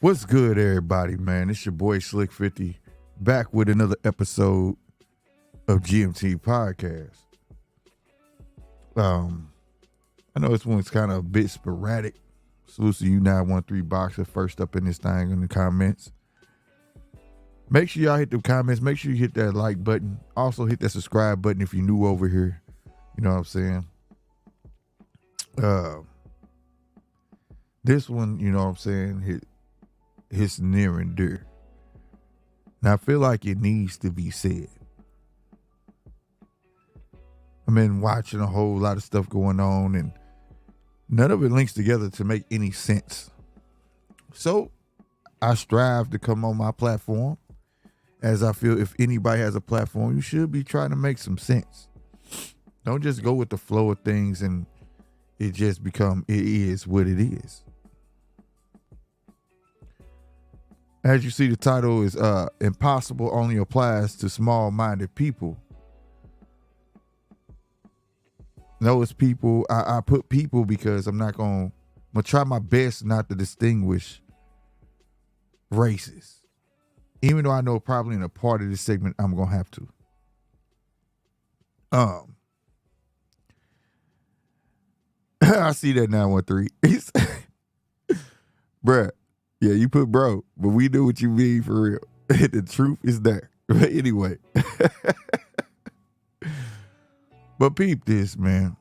What's good, everybody, man? It's your boy Slick 50 back with another episode of GMT Podcast. I know this one's kind of a bit sporadic. Salute to you 913 Boxer first up in this thing in the comments. Make sure y'all hit the comments. Make sure you hit that like button. Also hit that subscribe button if you're new over here. You know what I'm saying? This one, you know what I'm saying, hits near and dear. Now, I feel like it needs to be said. I've been watching a whole lot of stuff going on, and none of it links together to make any sense. So, I strive to come on my platform, as I feel if anybody has a platform, you should be trying to make some sense. Don't just go with the flow of things and it just it is what it is. As you see, the title is Impossible Only Applies to Small-Minded People. No, it's people. I put people because I'm going to try my best not to distinguish races. Even though I know probably in a part of this segment I'm going to have to. I see that 913. Bruh. Yeah, you put bro, but we know what you mean for real. The truth is there. But anyway. But peep this, man.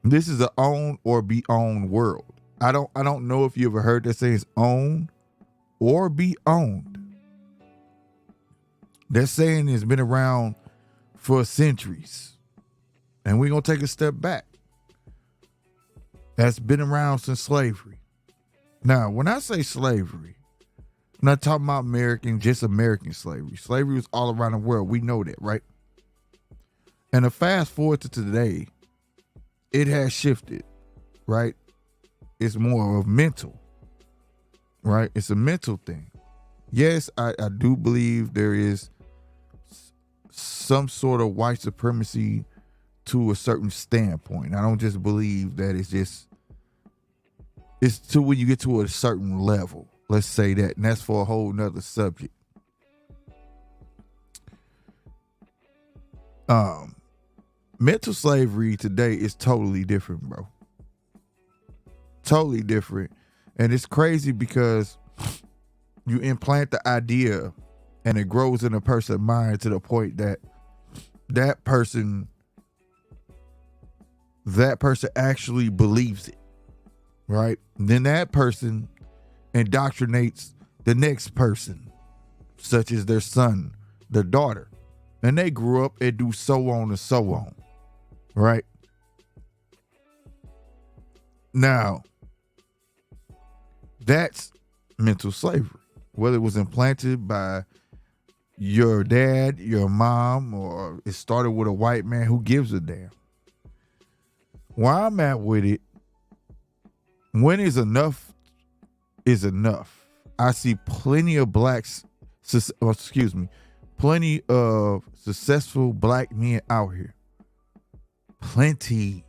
This is a own or be owned world. I don't know if you ever heard that saying, own or be owned. That saying has been around for centuries. And we're going to take a step back. That's been around since slavery. Now, when I say slavery, I'm not talking about just American slavery. Slavery was all around the world. We know that, right? And to fast forward to today, it has shifted, right? It's more of mental, right? It's a mental thing. Yes, I do believe there is some sort of white supremacy to a certain standpoint. I don't just believe that it's to when you get to a certain level. Let's say that. And that's for a whole nother subject. Mental slavery today is totally different, bro. Totally different. And it's crazy because you implant the idea and it grows in a person's mind to the point that that person actually believes it. Right? Then that person indoctrinates the next person, such as their son, their daughter. And they grew up and do so on and so on. Right? Now, that's mental slavery. Whether it was implanted by your dad, your mom, or it started with a white man, who gives a damn? Where I'm at with it, when is enough is enough. I see plenty of plenty of successful black men out here. Plenty.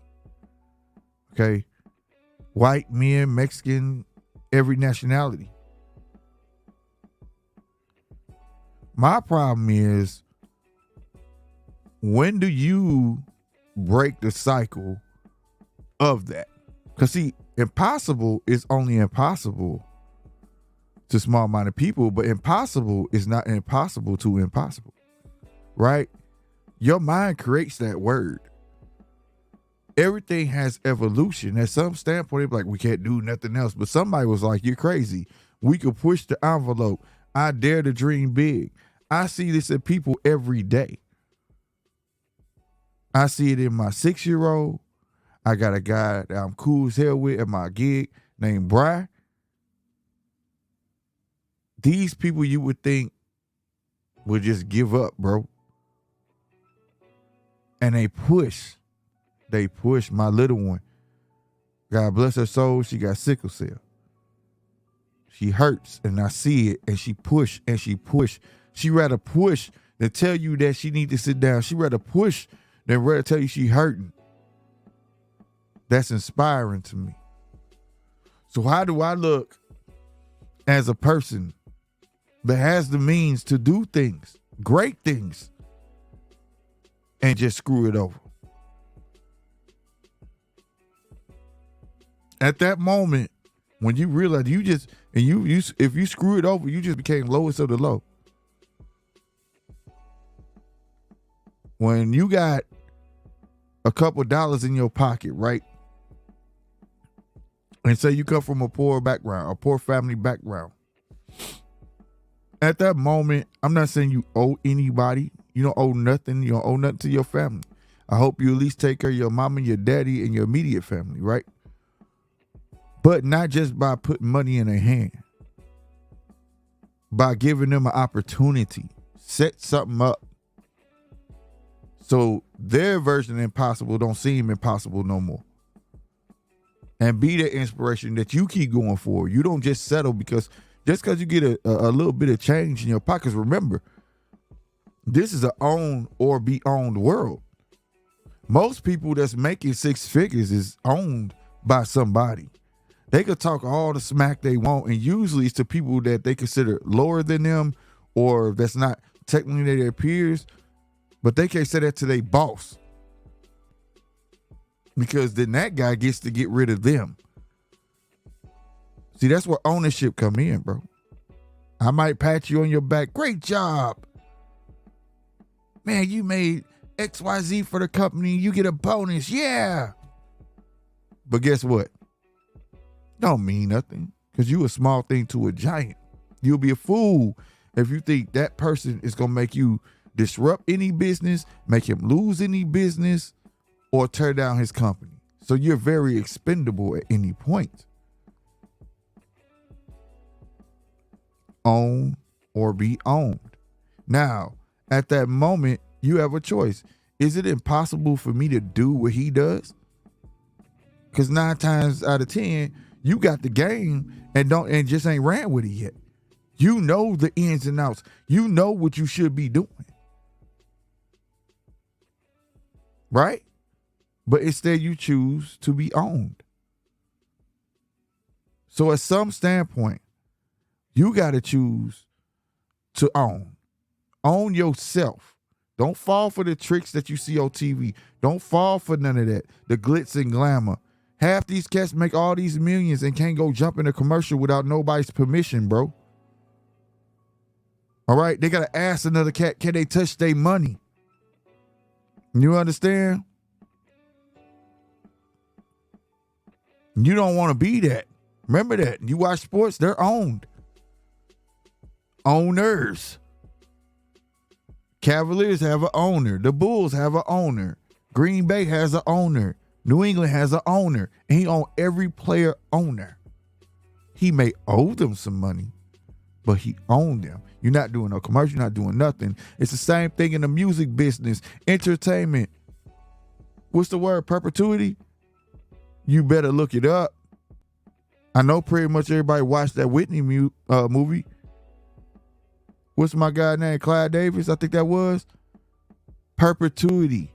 Okay. White men, Mexican, every nationality. My problem is, when do you break the cycle of that? Because see, impossible is only impossible to small-minded people, but impossible is not impossible to impossible, right? Your mind creates that word. Everything has evolution. At some standpoint, it's like, we can't do nothing else. But somebody was like, you're crazy. We could push the envelope. I dare to dream big. I see this in people every day. I see it in my 6-year-old. I got a guy that I'm cool as hell with at my gig named Bry. These people you would think would just give up, bro. And they push. They push my little one. God bless her soul. She got sickle cell. She hurts and I see it, and she push and she push. She rather push than tell you that she need to sit down. She rather push than rather tell you she hurting. That's inspiring to me. So how do I look as a person that has the means to do things, great things, and just screw it over? At that moment, when you realize if you screw it over, you just became lowest of the low. When you got a couple dollars in your pocket, right? And say you come from a poor background, a poor family background. At that moment, I'm not saying you owe anybody. You don't owe nothing. You don't owe nothing to your family. I hope you at least take care of your mama, your daddy, and your immediate family, right? But not just by putting money in their hand. By giving them an opportunity. Set something up. So their version of impossible don't seem impossible no more. And be the inspiration that you keep going for. You don't just settle because you get a little bit of change in your pockets. Remember, this is an own or be owned world. Most people that's making six figures is owned by somebody. They could talk all the smack they want, and usually it's to people that they consider lower than them or that's not technically their peers, but they can't say that to their boss. Because then that guy gets to get rid of them. See, that's where ownership come in, bro. I might pat you on your back. Great job. Man, you made XYZ for the company. You get a bonus. Yeah. But guess what? Don't mean nothing. Because you a small thing to a giant. You'll be a fool if you think that person is going to make you disrupt any business, make him lose any business, or tear down his company. So you're very expendable at any point. Own or be owned. Now, at that moment, you have a choice. Is it impossible for me to do what he does? Because 9 times out of 10, you got the game and just ain't ran with it yet. You know the ins and outs. You know what you should be doing. Right? But instead you choose to be owned. So at some standpoint, you got to choose to own. Own yourself. Don't fall for the tricks that you see on TV. Don't fall for none of that. The glitz and glamour. Half these cats make all these millions and can't go jump in a commercial without nobody's permission, bro. All right? They got to ask another cat, can they touch their money? You understand? You don't want to be that. Remember that. You watch sports, they're owned. Owners. Cavaliers have an owner. The Bulls have an owner. Green Bay has an owner. New England has an owner. And he owns every player owner. He may owe them some money, but he owned them. You're not doing no commercial. You're not doing nothing. It's the same thing in the music business. Entertainment. What's the word? Perpetuity? You better look it up. I know pretty much everybody watched that Whitney movie. What's my guy name? Clive Davis, I think that was. Perpetuity.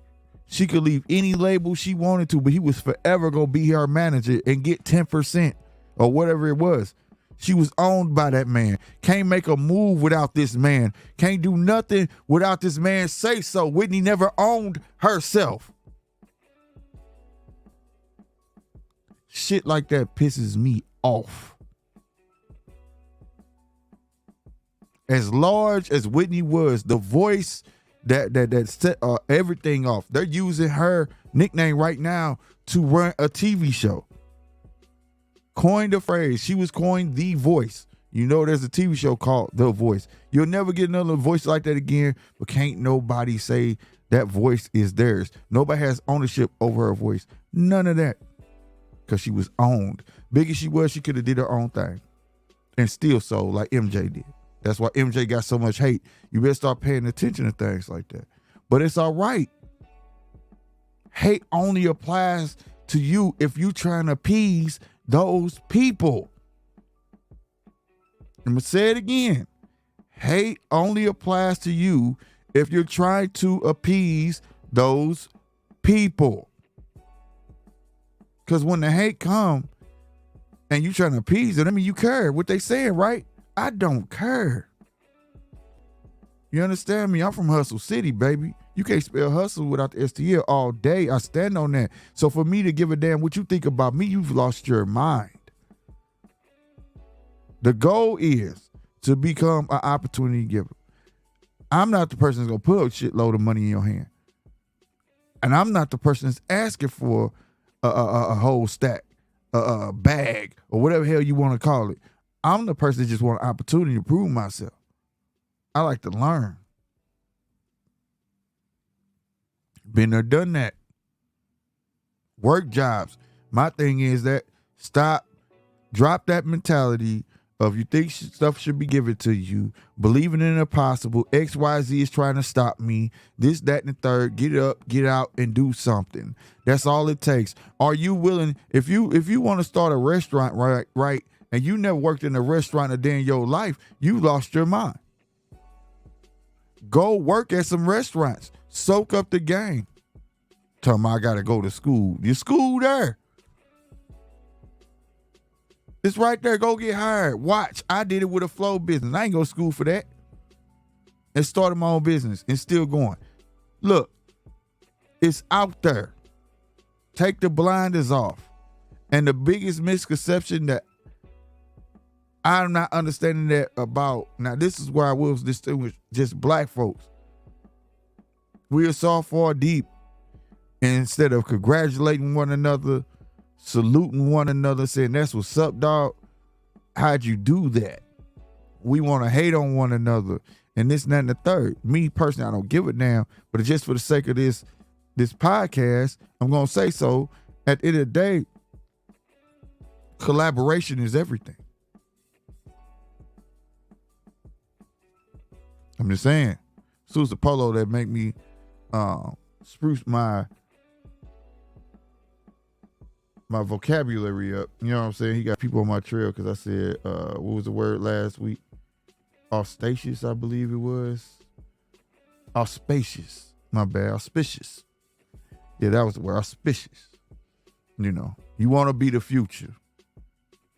She could leave any label she wanted to, but he was forever going to be her manager and get 10% or whatever it was. She was owned by that man. Can't make a move without this man. Can't do nothing without this man say so. Whitney never owned herself. Shit like that pisses me off. As large as Whitney was, the voice that set everything off. They're using her nickname right now to run a TV show. Coined the phrase. She was coined the voice. You know there's a TV show called The Voice. You'll never get another voice like that again, but can't nobody say that voice is theirs. Nobody has ownership over her voice. None of that. Because she was owned. Big as she was, she could have did her own thing. And still so, like MJ did. That's why MJ got so much hate. You better start paying attention to things like that. But it's all right. Hate only applies to you if you're trying to appease those people. I'm going to say it again. Hate only applies to you if you're trying to appease those people. Because when the hate come, and you trying to appease them, I mean, you care what they saying, right? I don't care. You understand me? I'm from Hustle City, baby. You can't spell hustle without the STL all day. I stand on that. So for me to give a damn what you think about me, you've lost your mind. The goal is to become an opportunity giver. I'm not the person that's going to put a shitload of money in your hand. And I'm not the person that's asking for a whole stack, a bag, or whatever hell you want to call it. I'm the person that just want an opportunity to prove myself. I like to learn. Been there, done that. Work jobs. My thing is that drop that mentality of you think stuff should be given to you, believing in the impossible. XYZ is trying to stop me. This, that, and the third. Get up, get out, and do something. That's all it takes. Are you willing? If you want to start a restaurant, right, and you never worked in a restaurant a day in your life, you lost your mind. Go work at some restaurants. Soak up the game. Tell me I gotta go to school. Your school there. It's right there. Go get hired. Watch. I did it with a flow business. I ain't go to school for that. And started my own business and still going. Look, it's out there. Take the blinders off. And the biggest misconception that I'm not understanding that about, now this is where I will distinguish just black folks. We are so far deep. And instead of congratulating one another, saluting one another, saying, that's what's up, dog. How'd you do that? We want to hate on one another. And this, and that, and the third. Me personally, I don't give a damn. But just for the sake of this podcast, I'm going to say so. At the end of the day, collaboration is everything. I'm just saying. Susan Polo that make me spruce my vocabulary up. You know what I'm saying? He got people on my trail because I said, what was the word last week? Auspicious, I believe it was. Auspicious. My bad. Auspicious. Yeah, that was the word. Auspicious. You know, you want to be the future.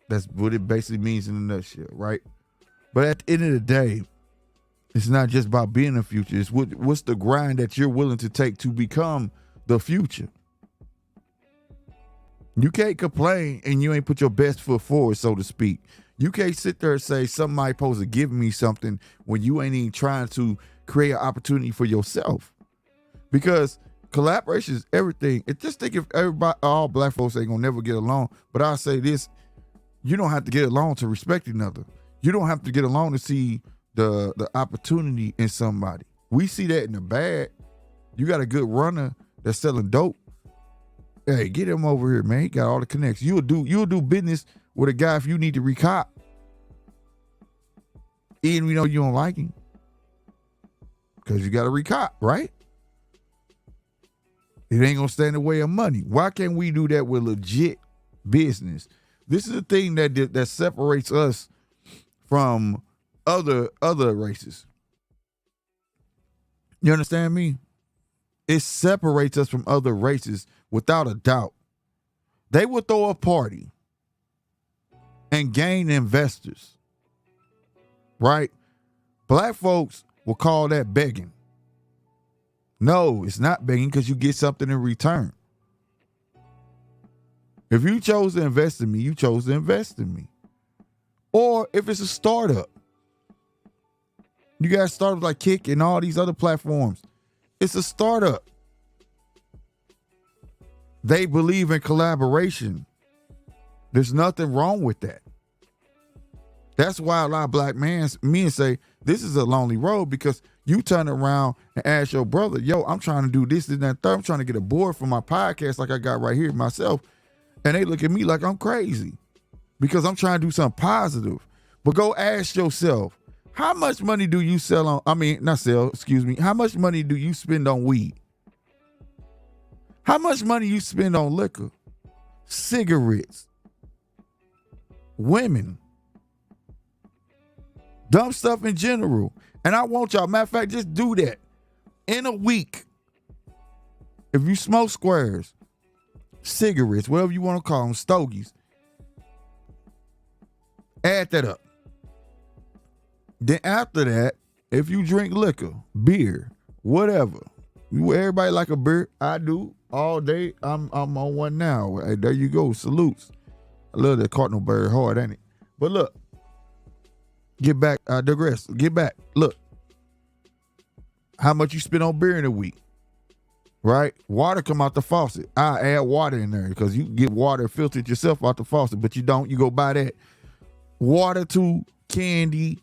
That's what it basically means in a nutshell, right? But at the end of the day, it's not just about being the future. It's what's the grind that you're willing to take to become the future. You can't complain and you ain't put your best foot forward, so to speak. You can't sit there and say somebody supposed to give me something when you ain't even trying to create an opportunity for yourself. Because collaboration is everything. And just think if all black folks ain't gonna never get along. But I'll say this, you don't have to get along to respect another. You don't have to get along to see the opportunity in somebody. We see that in the bad. You got a good runner that's selling dope. Hey, get him over here, man. He got all the connects. You'll do business with a guy if you need to recop. Even you know you don't like him. Because you got to recop, right? It ain't gonna stand in the way of money. Why can't we do that with legit business? This is the thing that separates us from other races. You understand me? It separates us from other races without a doubt. They will throw a party and gain investors, right? Black folks will call that begging. No, it's not begging because you get something in return. If you chose to invest in me, you chose to invest in me. Or if it's a startup. You got startups like Kick and all these other platforms. It's a startup. They believe in collaboration. There's nothing wrong with that. That's why a lot of black men say, this is a lonely road, because you turn around and ask your brother, yo, I'm trying to do this and that third. I'm trying to get a board for my podcast like I got right here myself. And they look at me like I'm crazy because I'm trying to do something positive. But go ask yourself, how much money do you how much money do you spend on weed? How much money you spend on liquor, cigarettes, women, dumb stuff in general? And I want y'all, matter of fact, just do that in a week. If you smoke squares, cigarettes, whatever you want to call them, stogies, Add that up. Then after that, if you drink liquor, beer, whatever, everybody like a beer. I do all day. I'm on one now. Hey, there you go. Salutes. I love that Cardinal Bird hard, ain't it? But look, get back. I digress. Get back. Look, how much you spend on beer in a week, right? Water come out the faucet. I add water in there because you get water filtered yourself out the faucet, but you don't. You go buy that water to candy,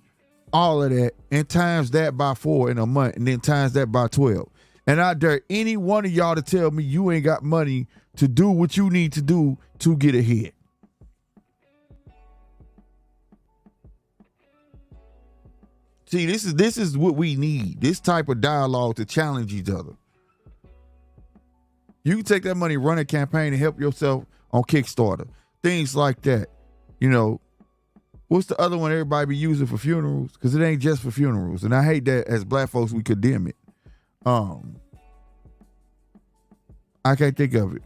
all of that, and times that by 4 in a month, and then times that by 12. And I dare any one of y'all to tell me you ain't got money to do what you need to do to get ahead. See, this is what we need. This type of dialogue to challenge each other. You can take that money, run a campaign, and help yourself on Kickstarter. Things like that. You know, what's the other one everybody be using for funerals? Because it ain't just for funerals. And I hate that as black folks we condemn it. I can't think of it.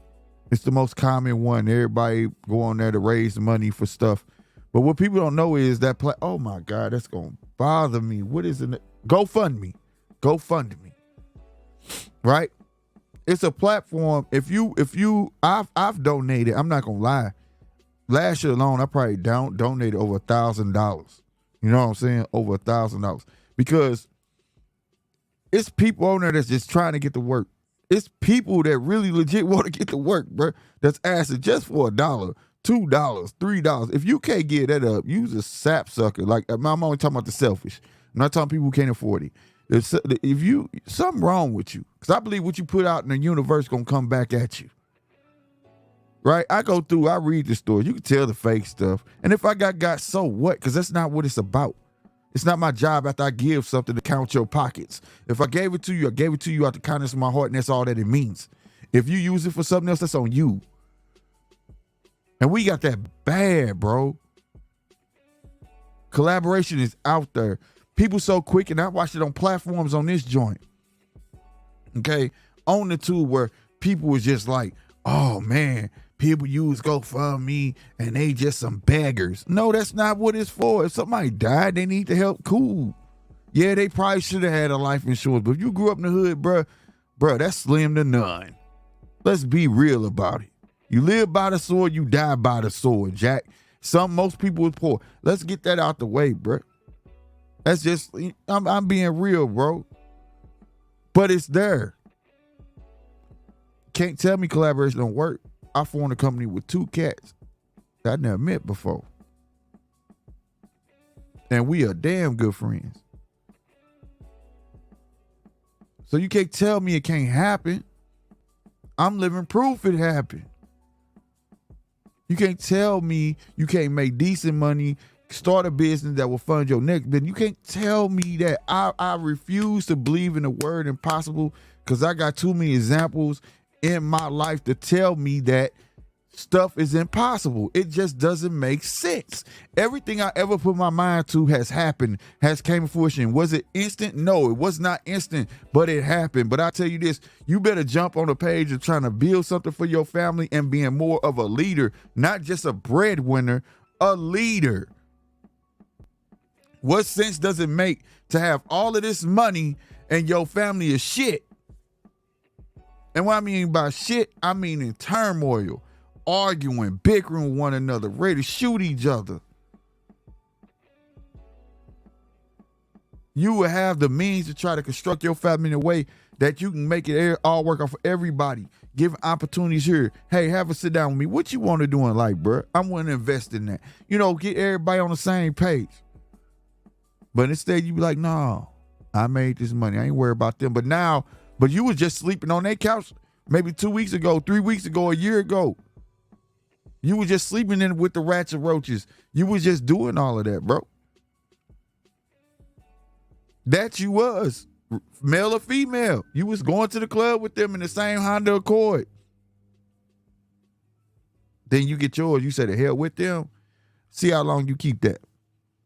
It's the most common one. Everybody go on there to raise money for stuff. But what people don't know is that oh my God, that's gonna bother me. What is it? GoFundMe. GoFundMe. Right? It's a platform. I've donated, I'm not gonna lie. Last year alone, I probably donated over $1,000. You know what I'm saying? Over $1,000. Because it's people on there that's just trying to get to work. It's people that really legit want to get to work, bro. That's asking just for $1, $2, $3. If you can't get that up, use a sapsucker. Like, I'm only talking about the selfish. I'm not talking people who can't afford it. If you, something wrong with you. Because I believe what you put out in the universe going to come back at you. Right? I go through, I read the stories. You can tell the fake stuff. And if I got, so what? Because that's not what it's about. It's not my job after I give something to count your pockets. If I gave it to you, I gave it to you out the kindness of my heart, and that's all that it means. If you use it for something else, that's on you. And we got that bad, bro. Collaboration is out there. People so quick, and I watched it on platforms on this joint. Okay? On the tool where people was just like, oh man, people use GoFundMe and they just some beggars. No, that's not what it's for. If somebody died, they need to help. Cool. Yeah, they probably should have had a life insurance, but if you grew up in the hood, bruh, that's slim to none. Let's be real about it. You live by the sword, you die by the sword, Jack. Most people is poor. Let's get that out the way, bruh. That's just, I'm being real, bro. But it's there. Can't tell me collaboration don't work. I formed a company with 2 cats that I never met before. And we are damn good friends. So you can't tell me it can't happen. I'm living proof it happened. You can't tell me you can't make decent money, start a business that will fund your next business. You can't tell me that. I refuse to believe in the word impossible because I got too many examples in my life to tell me that stuff is impossible. It just doesn't make sense. Everything I ever put my mind to has happened, has came to fruition. Was it instant? No, it was not instant, but it happened. But I tell you this, you better jump on the page of trying to build something for your family and being more of a leader, not just a breadwinner, a leader. What sense does it make to have all of this money and your family is shit? And what I mean by shit, I mean in turmoil, arguing, bickering with one another, ready to shoot each other. You will have the means to try to construct your family in a way that you can make it all work out for everybody. Give opportunities here. Hey, have a sit down with me. What you want to do in life, bro? I'm willing to invest in that. You know, get everybody on the same page. But instead, you be like, no, I made this money. I ain't worried about them. But you was just sleeping on that couch maybe 2 weeks ago, 3 weeks ago, a year ago. You was just sleeping in with the rats and roaches. You was just doing all of that, bro. That you was, male or female. You was going to the club with them in the same Honda Accord. Then you get yours. You say the hell with them. See how long you keep that.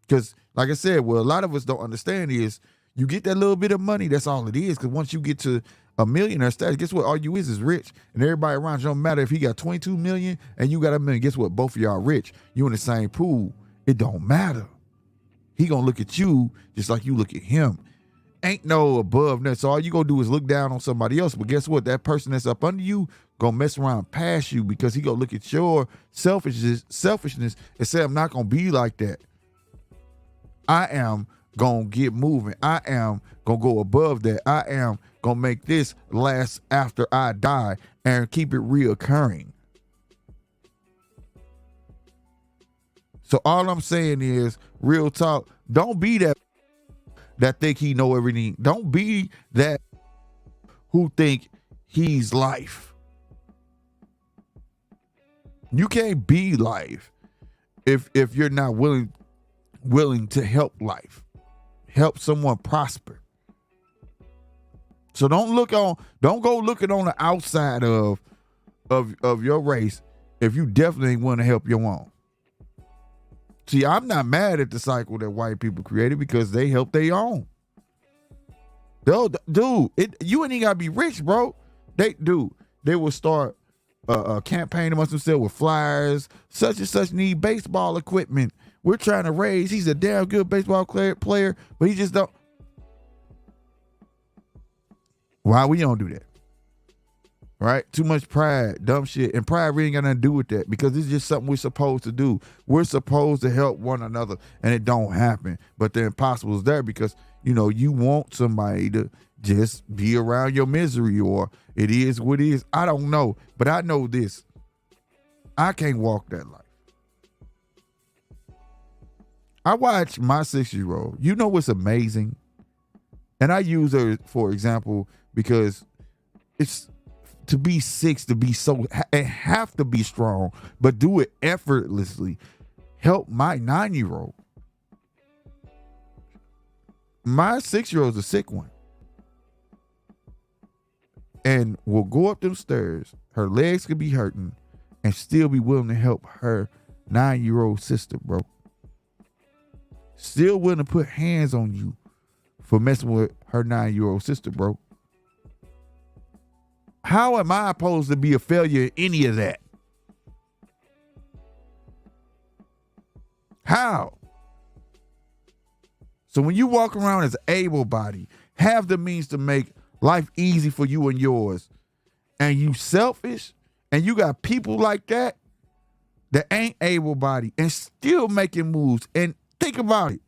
Because, like I said, what a lot of us don't understand is you get that little bit of money, that's all it is. Because once you get to a millionaire status, guess what? All you is rich. And everybody around you, don't matter if he got 22 million and you got $1 million. Guess what? Both of y'all rich. You in the same pool. It don't matter. He gonna look at you just like you look at him. Ain't no above that. So all you gonna do is look down on somebody else. But guess what? That person that's up under you gonna mess around past you because he gonna look at your selfishness and say, I'm not gonna be like that. I am gonna get moving. I am gonna go above that. I am gonna make this last after I die and keep it reoccurring. So all I'm saying is, real talk, don't be that think he know everything. Don't be that who think he's life. You can't be life if you're not willing to help life, help someone prosper. So don't go looking on the outside of your race if you definitely want to help your own. See, I'm not mad at the cycle that white people created because they help their own. Dude, you ain't even gotta be rich, bro. They will start a campaign amongst themselves with flyers. Such and such need baseball equipment. We're trying to raise. He's a damn good baseball player, but he just don't. Why we don't do that? Right? Too much pride, dumb shit. And pride really ain't got nothing to do with that because it's just something we're supposed to do. We're supposed to help one another, and it don't happen. But the impossible is there because, you want somebody to just be around your misery, or it is what it is. I don't know. But I know this. I can't walk that life. I watch my 6-year-old. You know what's amazing? And I use her for example because it's to be 6, to be so, and have to be strong, but do it effortlessly. Help my 9-year-old. My 6-year-old's a sick one. And will go up them stairs. Her legs could be hurting and still be willing to help her 9-year-old sister, bro. Still willing to put hands on you for messing with her 9-year-old sister, bro. How am I supposed to be a failure in any of that? How? So when you walk around as able-bodied, have the means to make life easy for you and yours, and you selfish, and you got people like that ain't able-bodied and still making moves, and think about it.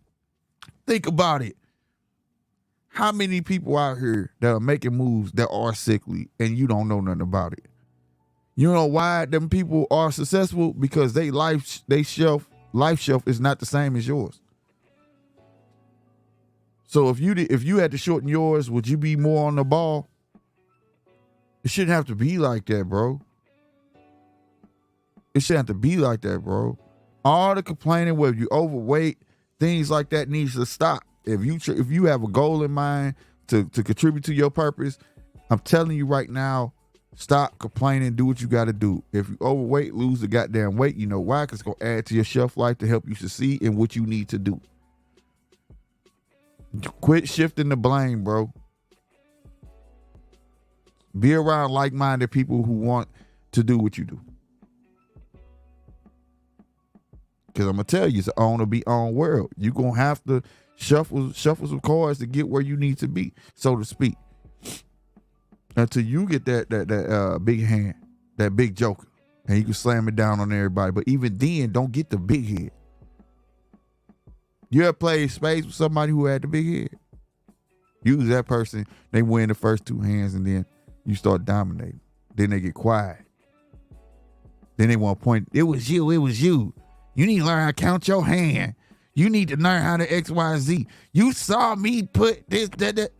Think about it. How many people out here that are making moves that are sickly and you don't know nothing about it? You know why them people are successful? Because they life shelf is not the same as yours. So if you had to shorten yours, would you be more on the ball? It shouldn't have to be like that, bro. It shouldn't have to be like that, bro. All the complaining, whether you overweight, things like that needs to stop. If you have a goal in mind to contribute to your purpose, I'm telling you right now, stop complaining, do what you got to do. If you overweight, lose the goddamn weight. You know why? Because it's going to add to your shelf life to help you succeed in what you need to do. Quit shifting the blame, bro. Be around like-minded people who want to do what you do. Because I'm going to tell you, it's an own or be on world. You're going to have to shuffle some cards to get where you need to be, so to speak. Until you get that big hand, that big joker, and you can slam it down on everybody. But even then, don't get the big head. You ever played spades with somebody who had the big head? Use that person, they win the first 2 hands, and then you start dominating. Then they get quiet. Then they want to point, it was you. You need to learn how to count your hand. You need to learn how to X, Y, Z. You saw me put this, that.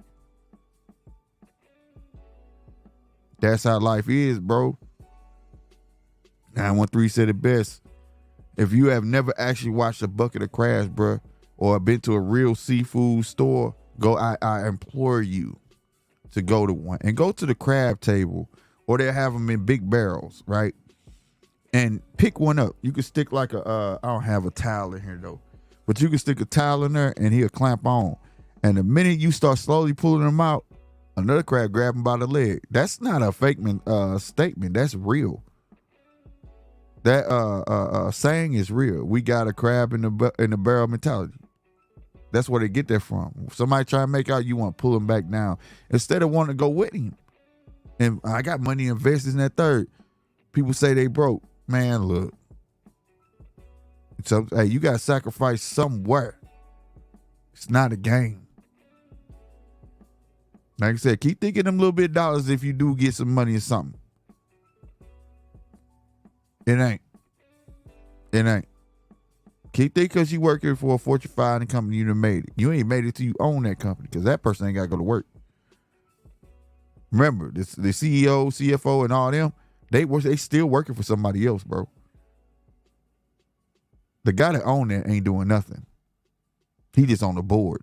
That's how life is, bro. 913 said it best. If you have never actually watched a bucket of crabs, bro, or been to a real seafood store, I implore you to go to one. And go to the crab table, or they'll have them in big barrels, right? And pick one up. You can stick like I don't have a towel in here though, but you can stick a towel in there and he'll clamp on. And the minute you start slowly pulling them out, another crab grab him by the leg. That's not a fake statement. That's real. That saying is real. We got a crab in the barrel mentality. That's where they get that from. Somebody try to make out you want to pull him back down instead of wanting to go with him. And I got money invested in that third. People say they broke. Man, look. So, hey, you got to sacrifice somewhere. It's not a game. Like I said, keep thinking them little bit dollars if you do get some money or something. It ain't. It ain't. Keep thinking because you working for a Fortune 500 company, you done made it. You ain't made it till you own that company because that person ain't got to go to work. Remember, the CEO, CFO, and all them, they still working for somebody else, bro. The guy that owned that ain't doing nothing. He just on the board.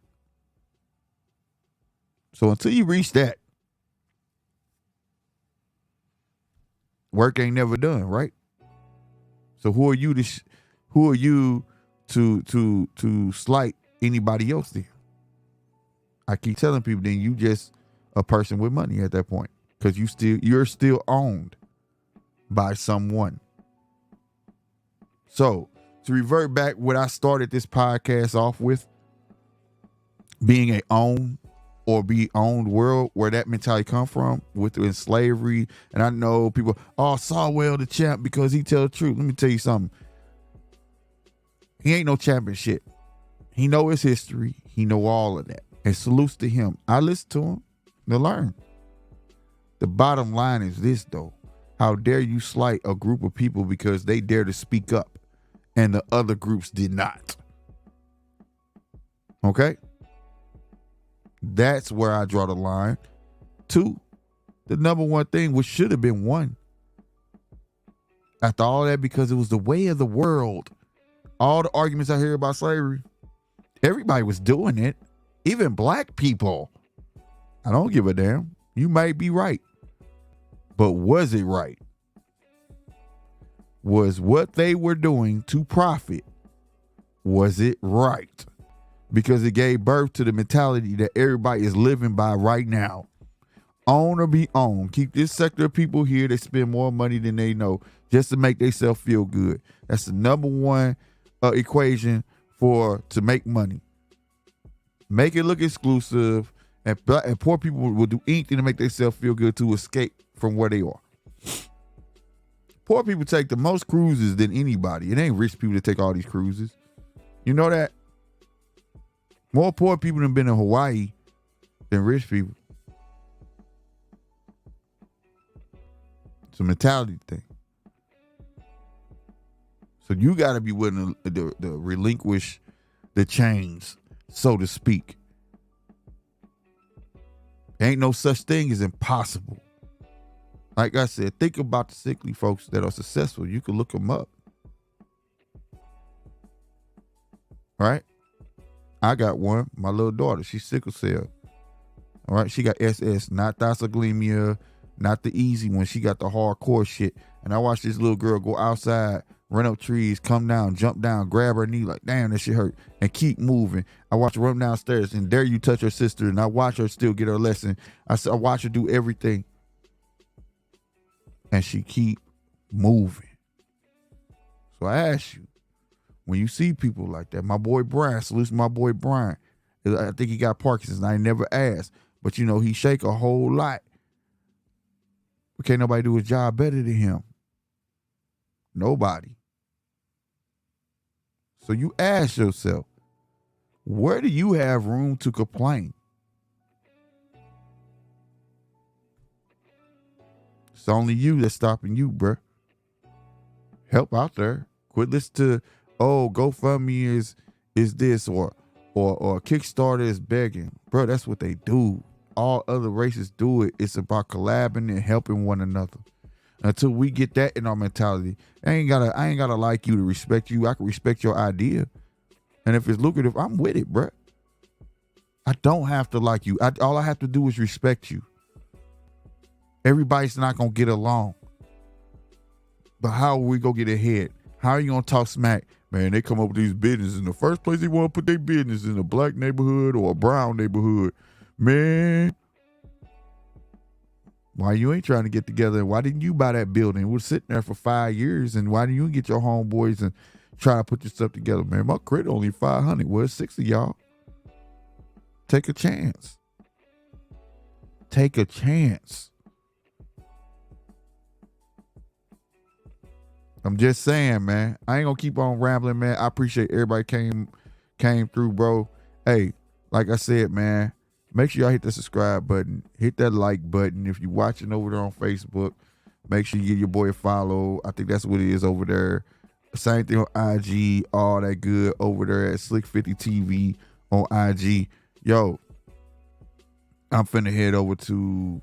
So until you reach that, work ain't never done, right? So who are you to slight anybody else then? I keep telling people then you just a person with money at that point because you're still owned by someone. So to revert back what I started this podcast off with, being a own or be owned world, where that mentality come from within slavery. And I know people, Sawwell the champ because he tell the truth. Let me tell you something. He ain't no champion shit. He know his history. He know all of that. And salutes to him. I listen to him to learn. The bottom line is this though. How dare you slight a group of people because they dare to speak up and the other groups did not? Okay? That's where I draw the line. 2, the number one thing, which should have been 1. After all that, because it was the way of the world. All the arguments I hear about slavery, everybody was doing it. Even black people. I don't give a damn. You might be right. But was it right? Was what they were doing to profit, was it right? Because it gave birth to the mentality that everybody is living by right now. Own or be owned. Keep this sector of people here that spend more money than they know just to make themselves feel good. That's the number one equation to make money. Make it look exclusive, and poor people will do anything to make themselves feel good to escape from where they are. Poor people take the most cruises than anybody. It ain't rich people that take all these cruises. You know that? More poor people than been in Hawaii than rich people. It's a mentality thing. So you got to be willing to relinquish the chains, so to speak. Ain't no such thing as impossible. Like I said, think about the sickly folks that are successful. You can look them up. Right? I got one. My little daughter, she's sickle cell. All right? She got SS, not thalassemia, not the easy one. She got the hardcore shit. And I watched this little girl go outside, run up trees, come down, jump down, grab her knee like, damn, that shit hurt, and keep moving. I watched her run downstairs and dare you touch her sister, and I watch her still get her lesson. I watch her do everything. And she keep moving. So I ask you, when you see people like that, my boy Brian, salute to my boy Brian. I think he got Parkinson's. I never asked, but you know, he shake a whole lot. But can't nobody do his job better than him. Nobody. So you ask yourself, where do you have room to complain? It's only you that's stopping you, bruh. Help out there. Quit listening to, GoFundMe is this or Kickstarter is begging. Bro, that's what they do. All other races do it. It's about collabing and helping one another. Until we get that in our mentality, I ain't gotta like you to respect you. I can respect your idea. And if it's lucrative, I'm with it, bruh. I don't have to like you. All I have to do is respect you. Everybody's not gonna get along. But how are we gonna get ahead? How are you gonna talk smack? Man, they come up with these businesses. In the first place, they want to put their business in a black neighborhood or a brown neighborhood. Man, Why you ain't trying to get together? Why didn't you buy that building? It was sitting there for 5 years, and why didn't you get your homeboys and try to put your stuff together, man? My credit only 500. Well, it's 6 of y'all. Take a chance. Take a chance. I'm just saying, man. I ain't gonna keep on rambling, man. I appreciate everybody came through, bro. Hey, like I said, man, make sure y'all hit the subscribe button, hit that like button. If you're watching over there on Facebook, make sure you give your boy a follow. I think that's what it is over there. Same thing on IG, all that good over there at Slick50 TV on IG. Yo, I'm finna head over to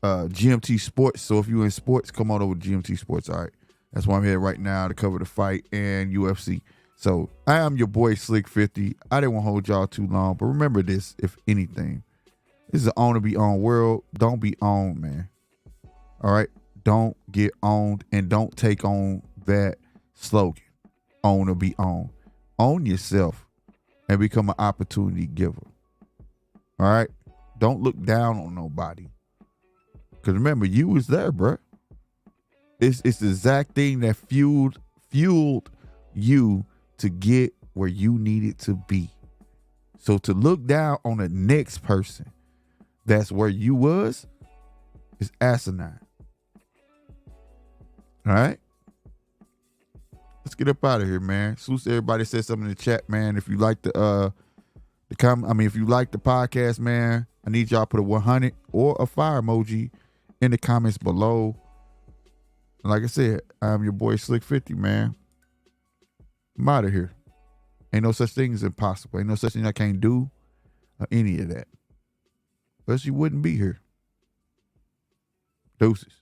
GMT Sports. So if you in sports, come on over to GMT Sports. All right. That's why I'm here right now to cover the fight and UFC. So I am your boy Slick50. I didn't want to hold y'all too long, but remember this, if anything. This is an own to be on world. Don't be owned, man. All right. Don't get owned, and don't take on that slogan. Own or be owned. Own yourself and become an opportunity giver. All right. Don't look down on nobody. Because remember, you was there, bro. It's the exact thing that fueled you to get where you needed to be. So to look down on the next person that's where you was is asinine. All right? Let's get up out of here, man. Salute to everybody said something in the chat, man. If you like if you like the podcast, man, I need y'all to put a 100 or a fire emoji in the comments below. Like I said, I'm your boy Slick50, man. I'm out of here. Ain't no such thing as impossible. Ain't no such thing I can't do or any of that. But you wouldn't be here. Deuces.